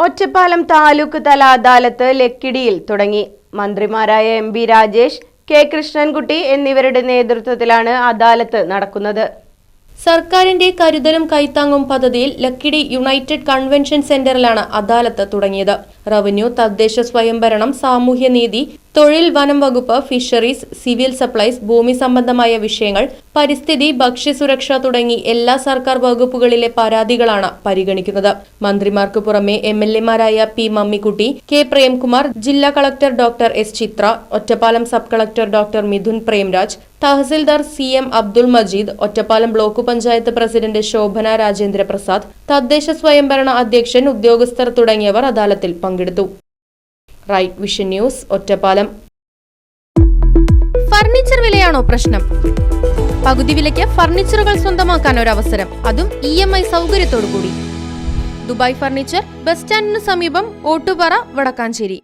ഒറ്റപ്പാലം താലൂക്ക് തല അദാലത്ത് ലക്കിടിയിൽ തുടങ്ങി. മന്ത്രിമാരായ M B Rajesh, K Krishnankutty എന്നിവരുടെ നേതൃത്വത്തിലാണ് അദാലത്ത് നടക്കുന്നത്. സർക്കാരിന്റെ കരുതലും കൈത്താങ്ങും പദ്ധതിയിൽ ലക്കിടി യുണൈറ്റഡ് കൺവെൻഷൻ സെന്ററിലാണ് അദാലത്ത് തുടങ്ങിയത്. റവന്യൂ, തദ്ദേശ സ്വയംഭരണം, സാമൂഹ്യനീതി, തൊഴിൽ, വനം വകുപ്പ്, ഫിഷറീസ്, സിവിൽ സപ്ലൈസ്, ഭൂമി സംബന്ധമായ വിഷയങ്ങൾ, പരിസ്ഥിതി, ഭക്ഷ്യസുരക്ഷ തുടങ്ങി എല്ലാ സർക്കാർ വകുപ്പുകളിലെ പരാതികളാണ് പരിഗണിക്കുന്നത്. മന്ത്രിമാർക്ക് പുറമെ എംഎൽഎമാരായ പി മമ്മിക്കുട്ടി, കെ പ്രേംകുമാർ, ജില്ലാ collector doctor S Chithra, Ottapalam sub collector doctor Midhun Premraj, tahsildar CM Abdul Majeed, Ottapalam block panchayat president Shobhana Rajendra Prasad, തദ്ദേശ സ്വയംഭരണ അധ്യക്ഷൻ, ഉദ്യോഗസ്ഥർ തുടങ്ങിയവർ അദാലത്തിൽ പങ്കെടുത്തു. Right Vision News, Ottapalam. Furniture വിലയാണോ പ്രശ്നം? പകുതി വിലയ്ക്ക് ഫർണിച്ചറുകൾ സ്വന്തമാക്കാൻ ഒരു അവസരം, അതും EMI സൗകര്യത്തോടു കൂടി. ദുബായ് ഫർണിച്ചർ, ബസ് സ്റ്റാൻഡിന് സമീപം, ഓട്ടുപാറ, വടക്കാഞ്ചേരി.